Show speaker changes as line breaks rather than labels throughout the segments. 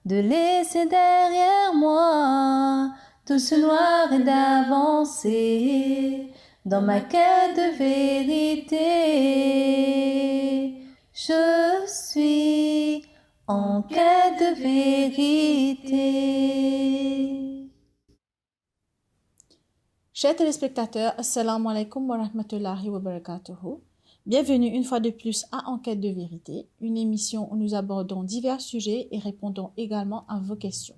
de laisser derrière moi tout ce noir et d'avancer dans ma quête de vérité. Je suis en quête de vérité.
Chers téléspectateurs, Assalamu alaikum wa rahmatullahi wa barakatuhu. Bienvenue une fois de plus à Enquête de vérité, une émission où nous abordons divers sujets et répondons également à vos questions.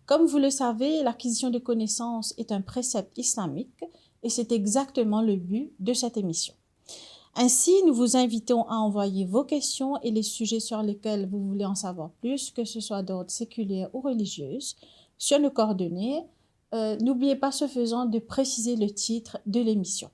Comme vous le savez, l'acquisition de connaissances est un précepte islamique et c'est exactement le but de cette émission. Ainsi, nous vous invitons à envoyer vos questions et les sujets sur lesquels vous voulez en savoir plus, que ce soit d'ordre séculaire ou religieuse, sur nos coordonnées. N'oubliez pas, ce faisant, de préciser le titre de l'émission.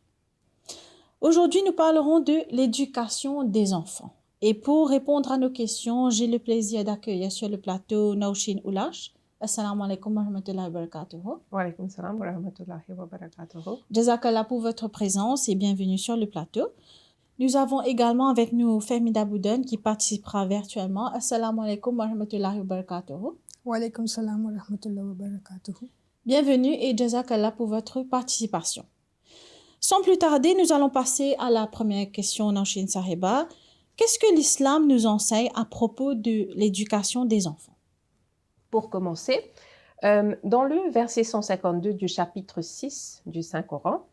Aujourd'hui, nous parlerons de l'éducation des enfants. Et pour répondre à nos questions, j'ai le plaisir d'accueillir sur le plateau Naushin Oulash. Assalamu alaikum wa rahmatullahi wa barakatuhu.
Wa alaikum salam wa rahmatullahi wa barakatuhu.
Jazakallah pour votre présence et bienvenue sur le plateau. Nous avons également avec nous Fehmida Bouden qui participera virtuellement. Assalamu alaikum wa rahmatullahi wa barakatuhu.
Wa alaikum salam wa rahmatullahi wa barakatuhu.
Bienvenue et Jazakallah pour votre participation. Sans plus tarder, nous allons passer à la première question, Naushin Sahiba. Qu'est-ce que l'islam nous enseigne à propos de l'éducation des enfants?
Pour commencer, dans le verset 152 du chapitre 6 du Saint-Coran,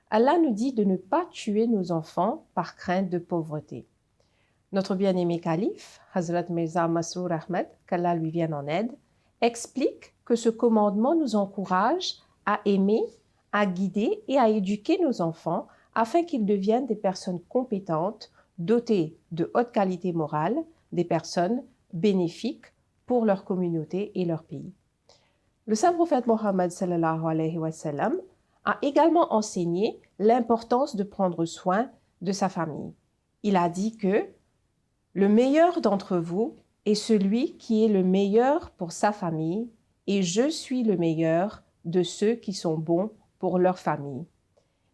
Allah nous dit de ne pas tuer nos enfants par crainte de pauvreté. Notre bien-aimé calife, Hazrat Mirza Masroor Ahmed, qu'Allah lui vienne en aide, explique que ce commandement nous encourage à aimer, à guider et à éduquer nos enfants afin qu'ils deviennent des personnes compétentes, dotées de haute qualité morale, des personnes bénéfiques pour leur communauté et leur pays. Le saint prophète Mohammed sallallahu alayhi wa sallam a également enseigné l'importance de prendre soin de sa famille. Il a dit que le meilleur d'entre vous est celui qui est le meilleur pour sa famille et je suis le meilleur de ceux qui sont bons pour leur famille.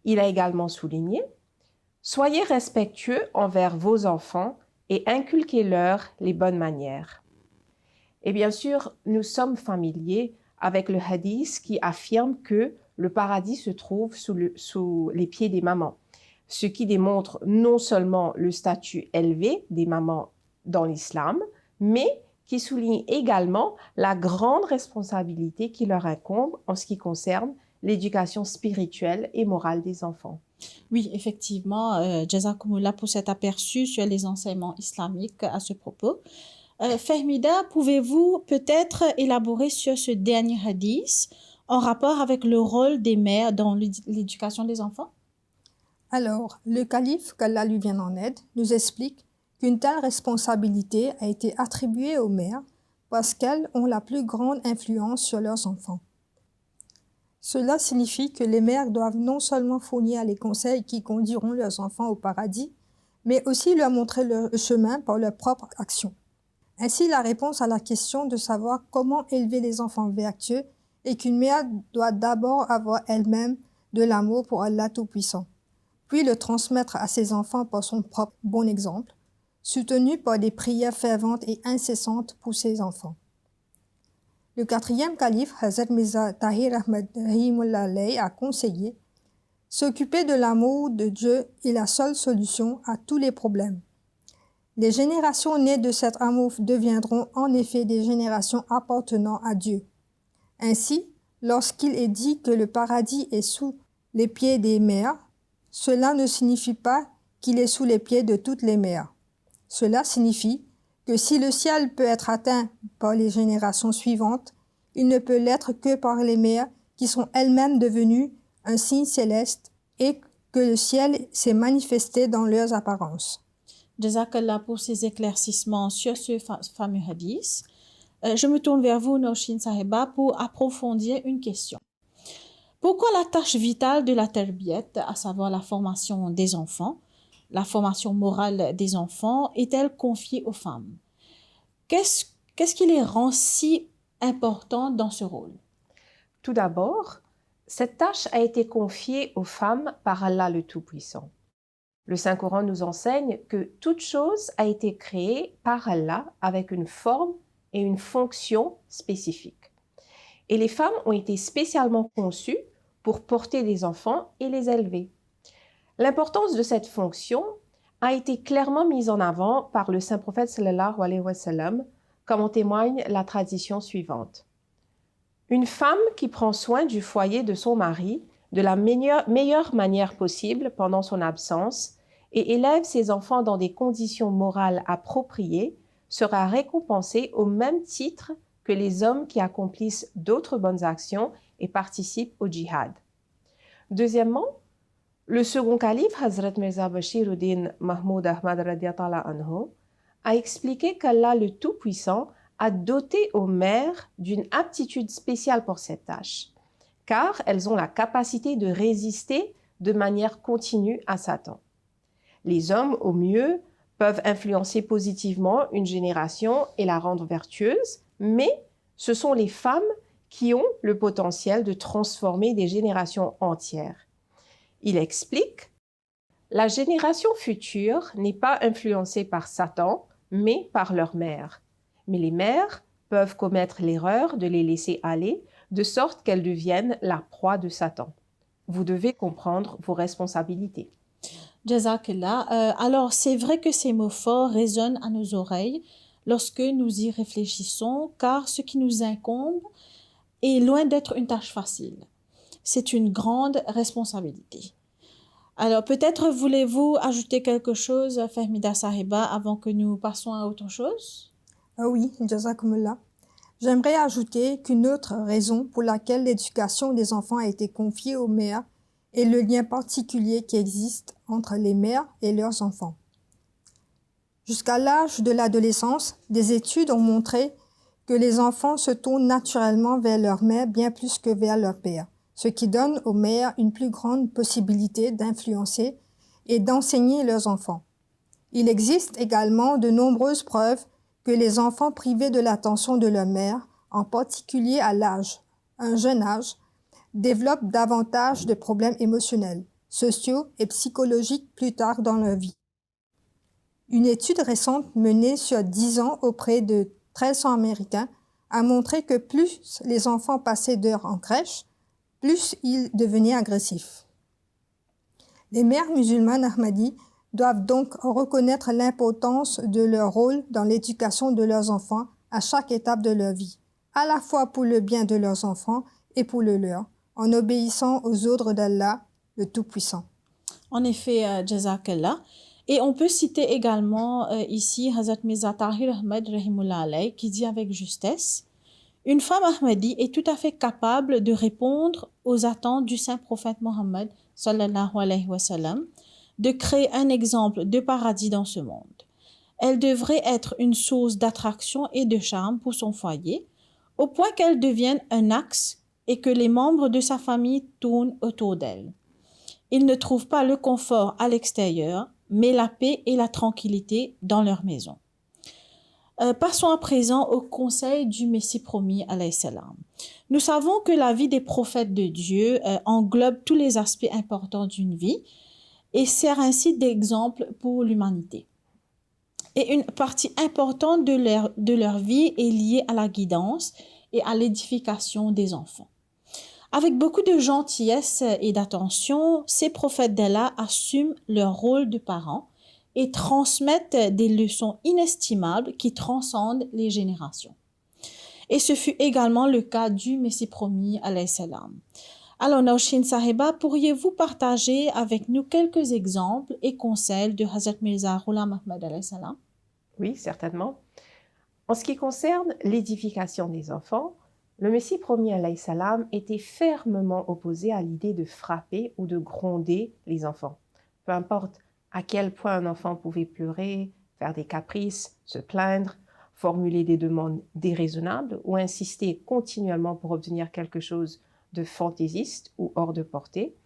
Il a également souligné « Soyez respectueux envers vos enfants et inculquez-leur les bonnes manières. » Et bien sûr, nous sommes familiers avec le hadith qui affirme que le paradis se trouve sous les pieds des mamans, ce qui démontre non seulement le statut élevé des mamans dans l'islam, mais qui souligne également la grande responsabilité qui leur incombe en ce qui concerne l'éducation spirituelle et morale des enfants.
Oui, effectivement, Jazakumullah pour cet aperçu sur les enseignements islamiques à ce propos. Fehmida, pouvez-vous peut-être élaborer sur ce dernier hadith en rapport avec le rôle des mères dans l'éducation des enfants?
Alors, le calife, qu'Allah lui vienne en aide, nous explique qu'une telle responsabilité a été attribuée aux mères parce qu'elles ont la plus grande influence sur leurs enfants. Cela signifie que les mères doivent non seulement fournir les conseils qui conduiront leurs enfants au paradis, mais aussi leur montrer le chemin par leur propre action. Ainsi, la réponse à la question de savoir comment élever les enfants vertueux est qu'une mère doit d'abord avoir elle-même de l'amour pour Allah Tout-Puissant, puis le transmettre à ses enfants par son propre bon exemple, soutenu par des prières ferventes et incessantes pour ses enfants. Le quatrième calife, Hazrat Mirza Tahir Ahmad Rahimullah Alayhi, a conseillé « S'occuper de l'amour de Dieu est la seule solution à tous les problèmes. Les générations nées de cet amour deviendront en effet des générations appartenant à Dieu. Ainsi, lorsqu'il est dit que le paradis est sous les pieds des mères, cela ne signifie pas qu'il est sous les pieds de toutes les mères. Cela signifie que si le ciel peut être atteint par les générations suivantes, il ne peut l'être que par les mères qui sont elles-mêmes devenues un signe céleste et que le ciel s'est manifesté dans leurs apparences.
Jazakallah pour ces éclaircissements sur ce fameux hadith. Je me tourne vers vous, Naushin Sahiba, pour approfondir une question. Pourquoi la tâche vitale de la tarbiyat, à savoir la formation des enfants, la formation morale des enfants, est-elle confiée aux femmes? Qu'est-ce qui les rend si importantes dans ce rôle?
Tout d'abord, cette tâche a été confiée aux femmes par Allah le Tout-Puissant. Le Saint-Coran nous enseigne que toute chose a été créée par Allah avec une forme et une fonction spécifique. Et les femmes ont été spécialement conçues pour porter des enfants et les élever. L'importance de cette fonction a été clairement mise en avant par le saint prophète sallallahu alayhi wa sallam, comme en témoigne la tradition suivante. Une femme qui prend soin du foyer de son mari de la meilleure manière possible pendant son absence et élève ses enfants dans des conditions morales appropriées sera récompensée au même titre que les hommes qui accomplissent d'autres bonnes actions et participent au djihad. Deuxièmement, le second calife, Hazrat Mirza Bashiruddin Mahmoud Ahmad radiyallahu anhu, a expliqué qu'Allah le Tout-Puissant a doté aux mères d'une aptitude spéciale pour cette tâche, car elles ont la capacité de résister de manière continue à Satan. Les hommes, au mieux, peuvent influencer positivement une génération et la rendre vertueuse, mais ce sont les femmes qui ont le potentiel de transformer des générations entières. Il explique « La génération future n'est pas influencée par Satan, mais par leur mère. Mais les mères peuvent commettre l'erreur de les laisser aller, de sorte qu'elles deviennent la proie de Satan. Vous devez comprendre vos responsabilités. »
Jazakallah. Alors, c'est vrai que ces mots forts résonnent à nos oreilles lorsque nous y réfléchissons, car ce qui nous incombe est loin d'être une tâche facile. C'est une grande responsabilité. Alors, peut-être voulez-vous ajouter quelque chose, Fahmida Sahiba, avant que nous passions à autre chose?
Oui, Jazakumullah. J'aimerais ajouter qu'une autre raison pour laquelle l'éducation des enfants a été confiée aux mères est le lien particulier qui existe entre les mères et leurs enfants. Jusqu'à l'âge de l'adolescence, des études ont montré que les enfants se tournent naturellement vers leur mère bien plus que vers leur père, ce qui donne aux mères une plus grande possibilité d'influencer et d'enseigner leurs enfants. Il existe également de nombreuses preuves que les enfants privés de l'attention de leur mère, en particulier à un jeune âge, développent davantage de problèmes émotionnels, sociaux et psychologiques plus tard dans leur vie. Une étude récente menée sur 10 ans auprès de 1300 Américains a montré que plus les enfants passaient d'heures en crèche, plus ils devenaient agressifs. Les mères musulmanes Ahmadis doivent donc reconnaître l'importance de leur rôle dans l'éducation de leurs enfants à chaque étape de leur vie, à la fois pour le bien de leurs enfants et pour le leur, en obéissant aux ordres d'Allah, le Tout-Puissant.
En effet, Jazakallah. Et on peut citer également ici Hazrat Mirza Tahir Ahmad Rahimullah alayh qui dit avec justesse « Une femme Ahmadi est tout à fait capable de répondre aux attentes du saint prophète Mohammed sallallahu alayhi wa sallam, de créer un exemple de paradis dans ce monde. Elle devrait être une source d'attraction et de charme pour son foyer, au point qu'elle devienne un axe et que les membres de sa famille tournent autour d'elle. Ils ne trouvent pas le confort à l'extérieur, mais la paix et la tranquillité dans leur maison. » Passons à présent au conseil du Messie promis, alayhi salam. Nous savons que la vie des prophètes de Dieu englobe tous les aspects importants d'une vie et sert ainsi d'exemple pour l'humanité. Et une partie importante de leur vie est liée à la guidance et à l'édification des enfants. Avec beaucoup de gentillesse et d'attention, ces prophètes d'Allah assument leur rôle de parents et transmettent des leçons inestimables qui transcendent les générations. Et ce fut également le cas du Messie promis, alayhi salam. Alors, Naushin Sahiba, pourriez-vous partager avec nous quelques exemples et conseils de Hazrat Mirza Ghulam Ahmad alayhi salam?
Oui, certainement. En ce qui concerne l'édification des enfants, le Messie promis alayhi salam était fermement opposé à l'idée de frapper ou de gronder les enfants. Peu importe à quel point un enfant pouvait pleurer, faire des caprices, se plaindre, formuler des demandes déraisonnables ou insister continuellement pour obtenir quelque chose de fantaisiste ou hors de portée,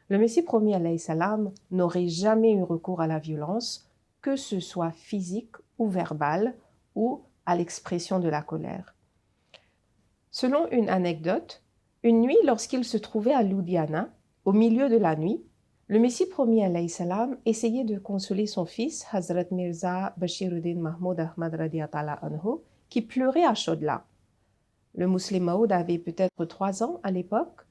le Messie promis alayhi salam n'aurait jamais eu recours à la violence, que ce soit physique ou verbale, ou à l'expression de la colère. Selon une anecdote, une nuit lorsqu'il se trouvait à Ludhiana, au milieu de la nuit, le Messie promis alayhi salam essayait de consoler son fils, Hazrat Mirza Bashiruddin Mahmoud Ahmad radiyallahu anhu, qui pleurait à chaudes larmes. Le musulman Maud avait peut-être 3 ans à l'époque.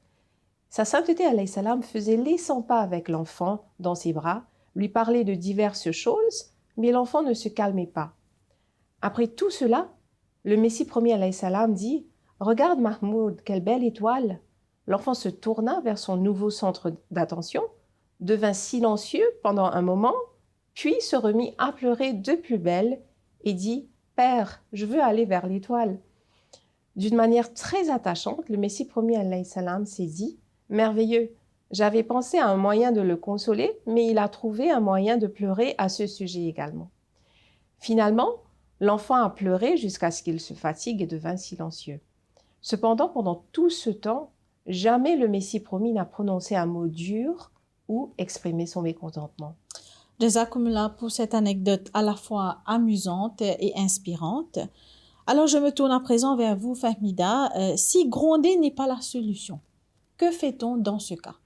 Sa sainteté alayhi salam faisait les 100 pas avec l'enfant dans ses bras, lui parlait de diverses choses, mais l'enfant ne se calmait pas. Après tout cela, le Messie premier alayhi salam dit « Regarde Mahmoud, quelle belle étoile !» L'enfant se tourna vers son nouveau centre d'attention, devint silencieux pendant un moment, puis se remit à pleurer de plus belle et dit « Père, je veux aller vers l'étoile ». D'une manière très attachante, le Messie premier alayhi salam s'est dit « Merveilleux, j'avais pensé à un moyen de le consoler, mais il a trouvé un moyen de pleurer à ce sujet également. » Finalement, l'enfant a pleuré jusqu'à ce qu'il se fatigue et devint silencieux. Cependant, pendant tout ce temps, jamais le Messie promis n'a prononcé un mot dur ou exprimé son mécontentement.
Jazakumullah pour cette anecdote à la fois amusante et inspirante. Alors, je me tourne à présent vers vous, Fahmida. Si gronder n'est pas la solution, que fait-on dans ce cas?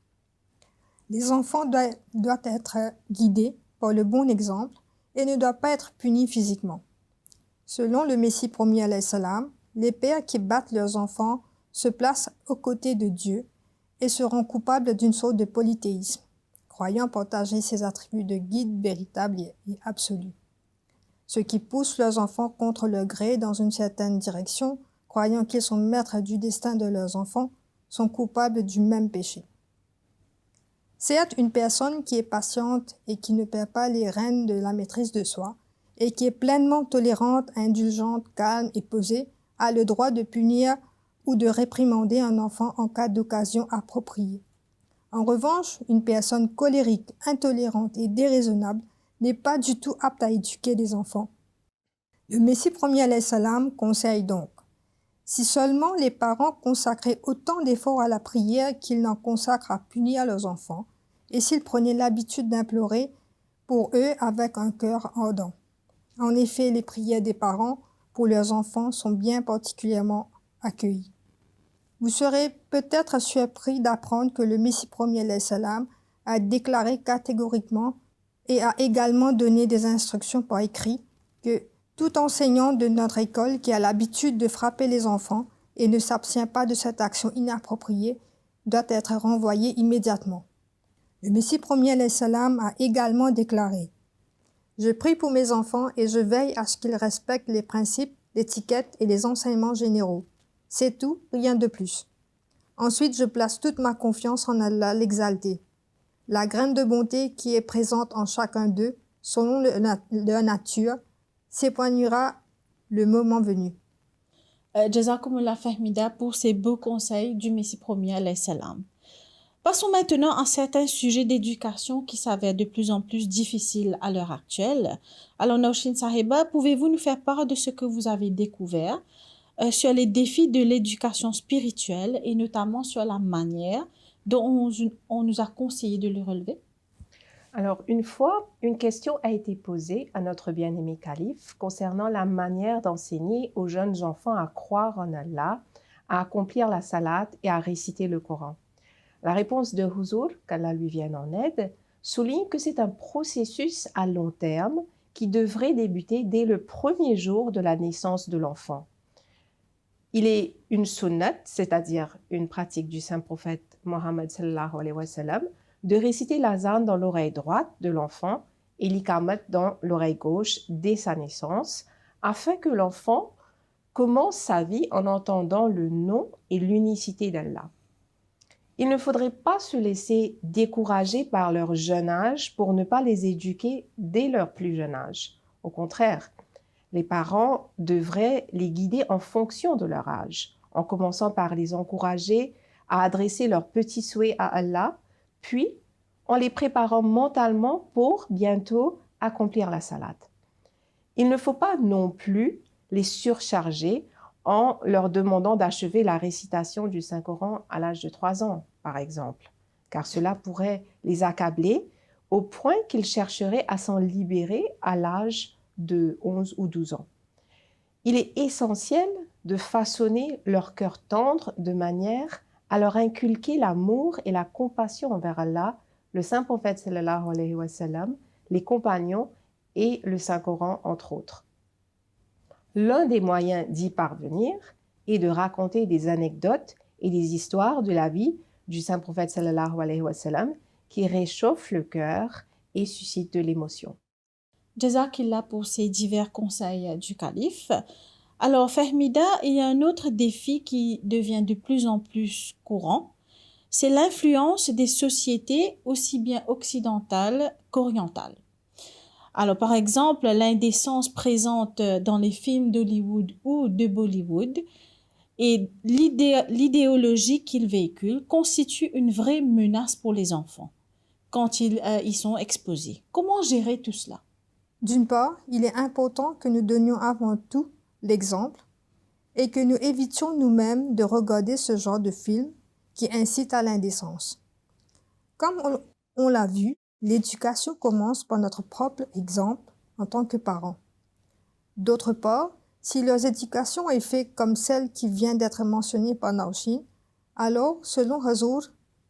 Les enfants doivent être guidés par le bon exemple et ne doivent pas être punis physiquement. Selon le Messie premier alayhi salam, les pères qui battent leurs enfants se placent aux côtés de Dieu et seront coupables d'une sorte de polythéisme, croyant partager ses attributs de guide véritable et absolu. Ceux qui poussent leurs enfants contre leur gré dans une certaine direction, croyant qu'ils sont maîtres du destin de leurs enfants, sont coupables du même péché. Certes, une personne qui est patiente et qui ne perd pas les rênes de la maîtrise de soi, et qui est pleinement tolérante, indulgente, calme et posée, a le droit de punir ou de réprimander un enfant en cas d'occasion appropriée. En revanche, une personne colérique, intolérante et déraisonnable n'est pas du tout apte à éduquer des enfants. Le Messie premier alayhi salam conseille donc: si seulement les parents consacraient autant d'efforts à la prière qu'ils n'en consacrent à punir leurs enfants, et s'ils prenaient l'habitude d'implorer pour eux avec un cœur ardent. En effet, les prières des parents pour leurs enfants sont bien particulièrement accueillies. Vous serez peut-être surpris d'apprendre que le Messie premier alayhi salam a déclaré catégoriquement et a également donné des instructions par écrit que tout enseignant de notre école qui a l'habitude de frapper les enfants et ne s'abstient pas de cette action inappropriée doit être renvoyé immédiatement. Le Messie premier alayhi salam a également déclaré: je prie pour mes enfants et je veille à ce qu'ils respectent les principes, l'étiquette et les enseignements généraux. C'est tout, rien de plus. Ensuite, je place toute ma confiance en Allah l'exalté. La graine de bonté qui est présente en chacun d'eux, selon leur nature, s'épanouira le moment venu.
Jazakumullah Fahmida pour ces beaux conseils du Messie premier alayhi salam. Passons maintenant à certains sujets d'éducation qui s'avèrent de plus en plus difficiles à l'heure actuelle. Alors, Naushin Sahiba, pouvez-vous nous faire part de ce que vous avez découvert sur les défis de l'éducation spirituelle et notamment sur la manière dont on nous a conseillé de le relever?
Alors, une fois, une question a été posée à notre bien-aimé calife concernant la manière d'enseigner aux jeunes enfants à croire en Allah, à accomplir la salat et à réciter le Coran. La réponse de Huzur, qu'Allah lui vienne en aide, souligne que c'est un processus à long terme qui devrait débuter dès le premier jour de la naissance de l'enfant. Il est une sunnat, c'est-à-dire une pratique du saint prophète Mohammed sallallahu alayhi wa sallam, de réciter l'azan dans l'oreille droite de l'enfant et l'ikamat dans l'oreille gauche dès sa naissance, afin que l'enfant commence sa vie en entendant le nom et l'unicité d'Allah. Il ne faudrait pas se laisser décourager par leur jeune âge pour ne pas les éduquer dès leur plus jeune âge. Au contraire, les parents devraient les guider en fonction de leur âge, en commençant par les encourager à adresser leurs petits souhaits à Allah, puis en les préparant mentalement pour bientôt accomplir la salat. Il ne faut pas non plus les surcharger en leur demandant d'achever la récitation du Saint-Coran à l'âge de 3 ans, par exemple, car cela pourrait les accabler au point qu'ils chercheraient à s'en libérer à l'âge de 11 ou 12 ans. Il est essentiel de façonner leur cœur tendre de manière à leur inculquer l'amour et la compassion envers Allah, le saint prophète sallallahu alayhi wa sallam, les compagnons et le Saint-Coran, entre autres. L'un des moyens d'y parvenir est de raconter des anecdotes et des histoires de la vie du saint prophète sallallahu alayhi wa sallam qui réchauffent le cœur et suscitent de l'émotion.
Jazakillah pour ces divers conseils du calife. Alors, Fahmida, il y a un autre défi qui devient de plus en plus courant, c'est l'influence des sociétés aussi bien occidentales qu'orientales. Alors, par exemple, l'indécence présente dans les films d'Hollywood ou de Bollywood et l'idéologie qu'ils véhiculent constitue une vraie menace pour les enfants quand ils y sont exposés. Comment gérer tout cela?
D'une part, il est important que nous donnions avant tout l'exemple et que nous évitions nous-mêmes de regarder ce genre de film qui incite à l'indécence. Comme on l'a vu, l'éducation commence par notre propre exemple en tant que parents. D'autre part, si leur éducation est faite comme celle qui vient d'être mentionnée par Naushin, alors, selon Hazur,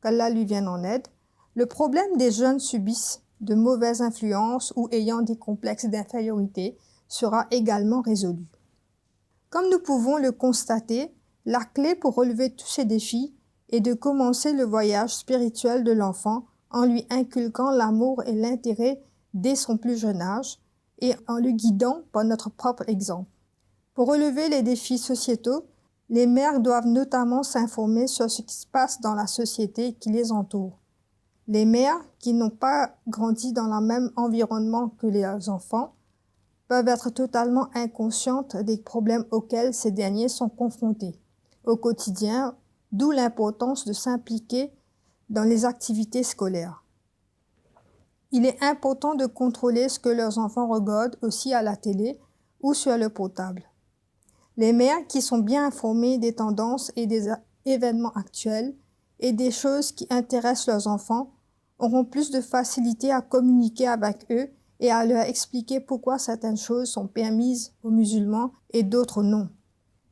qu'Allah lui vienne en aide, le problème des jeunes subissent de mauvaises influences ou ayant des complexes d'infériorité sera également résolu. Comme nous pouvons le constater, la clé pour relever tous ces défis est de commencer le voyage spirituel de l'enfant en lui inculquant l'amour et l'intérêt dès son plus jeune âge et en le guidant par notre propre exemple. Pour relever les défis sociétaux, les mères doivent notamment s'informer sur ce qui se passe dans la société qui les entoure. Les mères qui n'ont pas grandi dans le même environnement que les enfants peuvent être totalement inconscientes des problèmes auxquels ces derniers sont confrontés au quotidien, d'où l'importance de s'impliquer dans les activités scolaires. Il est important de contrôler ce que leurs enfants regardent aussi à la télé ou sur le portable. Les mères qui sont bien informées des tendances et des événements actuels et des choses qui intéressent leurs enfants auront plus de facilité à communiquer avec eux et à leur expliquer pourquoi certaines choses sont permises aux musulmans et d'autres non.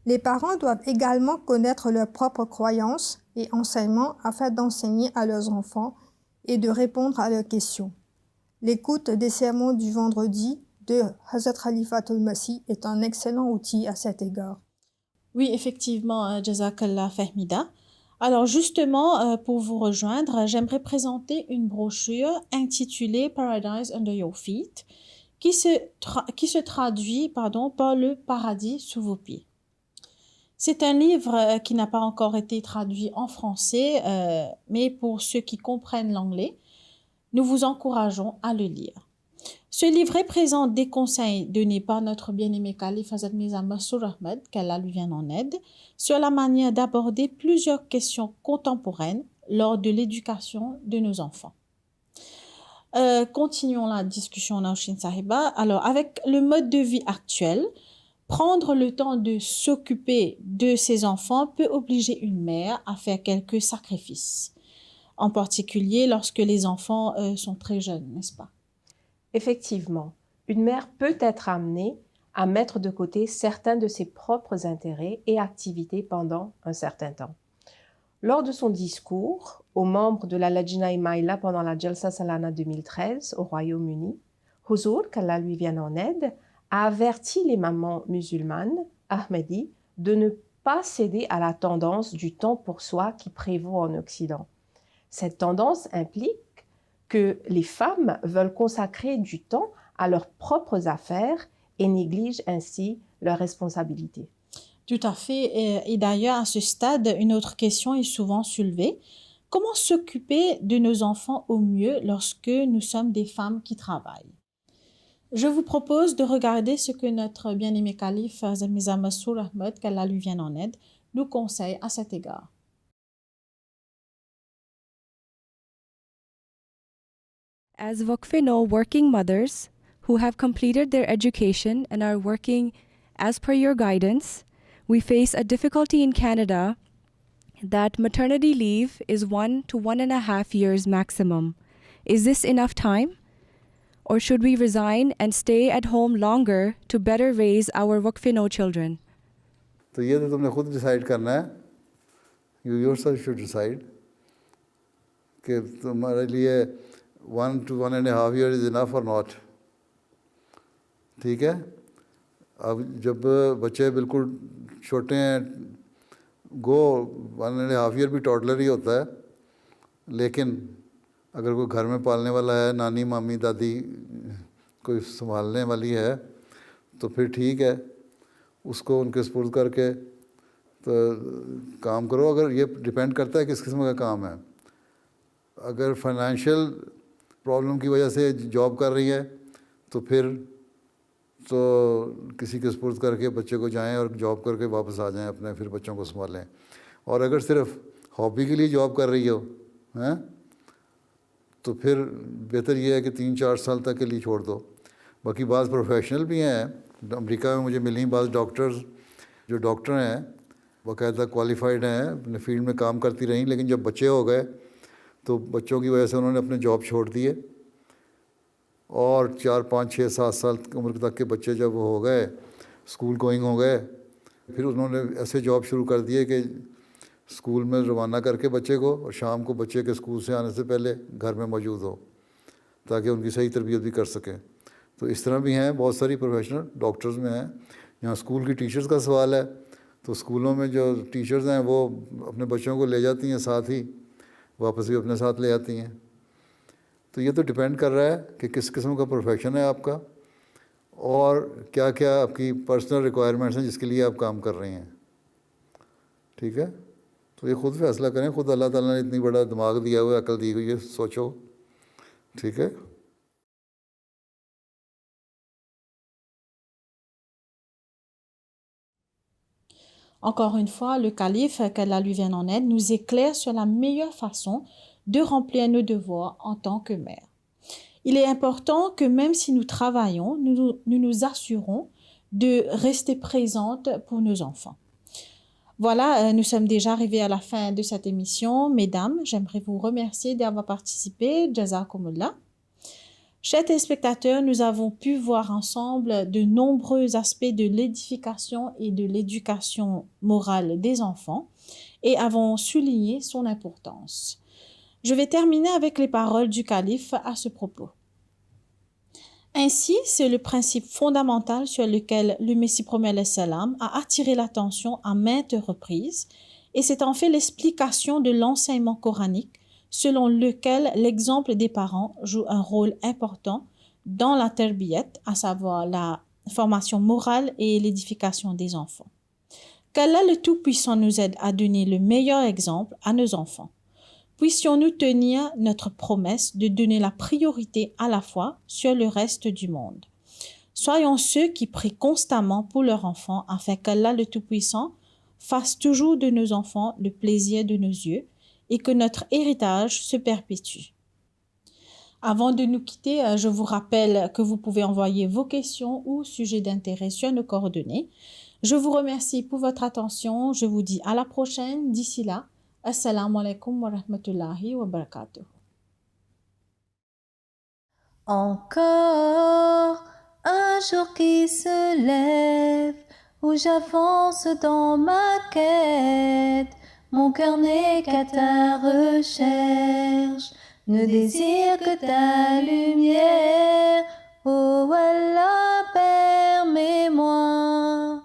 Les parents doivent également connaître leurs propres croyances et enseignements afin d'enseigner à leurs enfants et de répondre à leurs questions. L'écoute des sermons du vendredi de Hazrat Khalifatul Masih est un excellent outil à cet égard.
Oui, effectivement, Jazakallah Fahmida. Alors justement, pour vous rejoindre, j'aimerais présenter une brochure intitulée Paradise Under Your Feet qui se traduit par le paradis sous vos pieds. C'est un livre qui n'a pas encore été traduit en français, mais pour ceux qui comprennent l'anglais, nous vous encourageons à le lire. Ce livret présente des conseils donnés par notre bien-aimé calife Hazrat Mirza Masroor Ahmad, qu'Allah lui vienne en aide, sur la manière d'aborder plusieurs questions contemporaines lors de l'éducation de nos enfants. Continuons la discussion, Naushin Sahiba. Alors, avec le mode de vie actuel, prendre le temps de s'occuper de ses enfants peut obliger une mère à faire quelques sacrifices, en particulier lorsque les enfants sont très jeunes, n'est-ce pas?
Effectivement, une mère peut être amenée à mettre de côté certains de ses propres intérêts et activités pendant un certain temps. Lors de son discours aux membres de la Lajna Imaïla pendant la Jalsa Salana 2013 au Royaume-Uni, Huzur, qu'Allah lui vienne en aide, a averti les mamans musulmanes, Ahmadi, de ne pas céder à la tendance du temps pour soi qui prévaut en Occident. Cette tendance implique que les femmes veulent consacrer du temps à leurs propres affaires et négligent ainsi leurs responsabilités.
Tout à fait. Et d'ailleurs, à ce stade, une autre question est souvent soulevée. Comment s'occuper de nos enfants au mieux lorsque nous sommes des femmes qui travaillent? Je vous propose de regarder ce que notre bien-aimé calife Hazrat Mirza Masroor Ahmad, qu'Allah lui vienne en aide, nous conseille à cet égard.
As Waqf working mothers who have completed their education and are working as per your guidance, we face a difficulty in Canada that maternity leave is 1 to 1.5 years maximum. Is this enough time? Or should we resign and stay at home longer to better raise our Waqf children?
तो ये तो तुमने खुद डिसाइड करना है. You yourself should decide कि तुम्हारे लिए 1 to 1.5 years is enough or not. ठीक है? अब जब बच्चे बिल्कुल छोटे हैं, गो 1.5 ईयर भी टॉडलर ही होता है, लेकिन अगर कोई घर में पालने वाला है, नानी मामी दादी कोई संभालने वाली है, तो फिर ठीक है, उसको उनके सुपुर्द करके तो काम करो। अगर ये डिपेंड करता है किस किस्म का काम है। अगर फाइनेंशियल प्रॉब्लम की वजह से जॉब कर रही है तो फिर तो किसी के सुपुर्द करके बच्चे को जाएं और जॉब करके वापस आ जाएं अपने, फिर बच्चों को संभालें। और अगर सिर्फ हॉबी के लिए जॉब कर रही हो हैं, तो फिर बेहतर ये है कि 3-4 साल तक के लिए छोड़ दो। बाकी बाज़ प्रोफेशनल भी हैं अमेरिका में, मुझे मिली बाज़ डॉक्टर्स जो डॉक्टर हैं, बाकायदा क्वालिफाइड हैं, अपने फील्ड में काम करती रहीं, लेकिन जब बच्चे हो गए तो बच्चों की वजह से उन्होंने अपने जॉब छोड़ दिए। और 4, 5, 6, 7 साल उम्र तक के बच्चे जब वो हो गए, स्कूल गोइंग हो गए, फिर उन्होंने ऐसे जॉब शुरू कर दिए कि स्कूल में रवाना करके बच्चे को, और शाम को बच्चे के स्कूल से आने से पहले घर में मौजूद हो, ताकि उनकी सही तरबियत भी कर सकें। तो इस तरह भी हैं बहुत सारी प्रोफेशनल, डॉक्टर्स में हैं। यहाँ स्कूल की टीचर्स का सवाल है, तो स्कूलों में जो टीचर्स हैं वो अपने बच्चों को ले जाती हैं, साथ ही वापस भी अपने साथ ले आती हैं। तो ये तो डिपेंड कर रहा है कि किस किस्म का प्रोफेशन है आपका और क्या क्या आपकी पर्सनल रिक्वायरमेंट्स हैं जिसके लिए आप काम कर रहे हैं। ठीक है, तो ये खुद फैसला करें, खुद अल्लाह ताला ने इतनी बड़ा दिमाग दिया हुआ है, अकल दी हुई है, सोचो। ठीक है।
Encore une fois, le calife, qu'Allah lui vienne en aide, nous éclaire sur la meilleure façon de remplir nos devoirs en tant que mère. Il est important que même si nous travaillons, nous nous assurons de rester présentes pour nos enfants. Voilà, nous sommes déjà arrivés à la fin de cette émission. Mesdames, j'aimerais vous remercier d'avoir participé. Jazakumullah. Chers téléspectateurs, nous avons pu voir ensemble de nombreux aspects de l'édification et de l'éducation morale des enfants et avons souligné son importance. Je vais terminer avec les paroles du calife à ce propos. Ainsi, c'est le principe fondamental sur lequel le Messie promet salam a attiré l'attention à maintes reprises et c'est en fait l'explication de l'enseignement coranique selon lequel l'exemple des parents joue un rôle important dans la tarbiyat, à savoir la formation morale et l'édification des enfants. Qu'Allah le Tout-Puissant nous aide à donner le meilleur exemple à nos enfants. Puissions-nous tenir notre promesse de donner la priorité à la fois sur le reste du monde. Soyons ceux qui prient constamment pour leurs enfants afin qu'Allah le Tout-Puissant fasse toujours de nos enfants le plaisir de nos yeux et que notre héritage se perpétue. Avant de nous quitter, je vous rappelle que vous pouvez envoyer vos questions ou sujets d'intérêt sur nos coordonnées. Je vous remercie pour votre attention. Je vous dis à la prochaine. D'ici là, assalamu alaikum wa rahmatullahi wa barakatuh.
Encore un jour qui se lève où j'avance dans ma quête. Mon cœur n'est qu'à ta recherche, ne désire que ta lumière. Oh Allah, permets-moi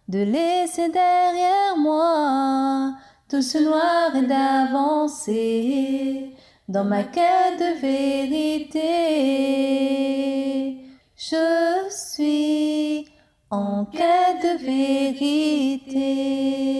de laisser derrière moi tout ce noir et d'avancer dans ma quête de vérité. Je suis en quête de vérité.